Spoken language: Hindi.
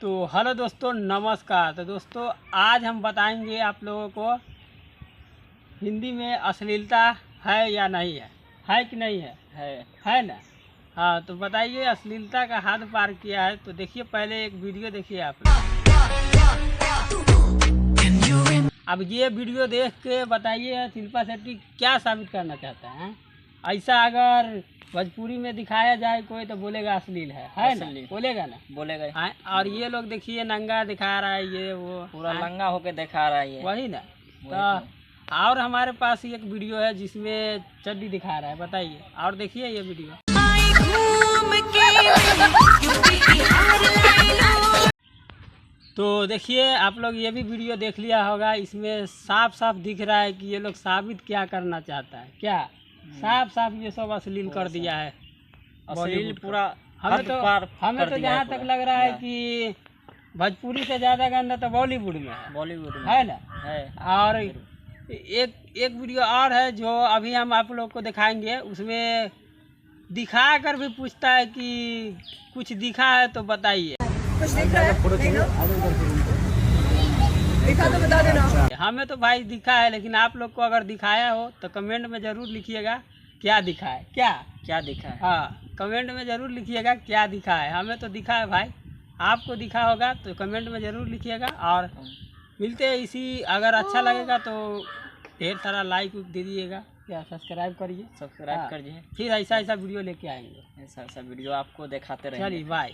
तो हेलो दोस्तों, नमस्कार। तो दोस्तों आज हम बताएंगे आप लोगों को हिंदी में अश्लीलता है या नहीं है कि नहीं है ना। हाँ, तो बताइए अश्लीलता का हद पार किया है। तो देखिए पहले एक वीडियो देखिए आप लोग। अब ये वीडियो देख के बताइए शिल्पा शेट्टी क्या साबित करना चाहता है। ऐसा अगर भोजपुरी में दिखाया जाए कोई तो बोलेगा अश्लील है ना, बोलेगा ना, बोलेगा। हाँ, और ये लोग देखिए नंगा दिखा रहा है, ये वो पूरा नंगा होके दिखा रहा है, वही ना। तो और हमारे पास एक वीडियो है जिसमें चड्डी दिखा रहा है, बताइए। और देखिए ये वीडियो। तो देखिए आप लोग ये भी वीडियो देख लिया होगा। इसमें साफ साफ दिख रहा है कि ये लोग साबित क्या करना चाहता है। क्या साफ साफ ये सब अश्लील कर दिया है, अश्लील पूरा। हमें तो जहाँ तक लग रहा है कि भोजपुरी से ज़्यादा गंदा तो बॉलीवुड में है ना। और एक वीडियो और है जो अभी हम आप लोग को दिखाएंगे। उसमें दिखा कर भी पूछता है कि कुछ दिखा है तो बताइए। कुछ दिख रहा है? दिखा तो बता देना। हमें तो भाई दिखा है, लेकिन आप लोग को अगर दिखाया हो तो कमेंट में ज़रूर लिखिएगा क्या दिखा है। क्या दिखा है। हाँ, कमेंट में ज़रूर लिखिएगा क्या दिखा है। हमें तो दिखा है भाई, आपको दिखा होगा तो कमेंट में ज़रूर लिखिएगा। और मिलते हैं इसी, अगर अच्छा लगेगा तो ढेर सारा लाइक दे दीजिएगा, क्या सब्सक्राइब करिए। फिर ऐसा वीडियो लेके आएंगे, ऐसा वीडियो आपको दिखाते रहेंगे। चलिए बाय।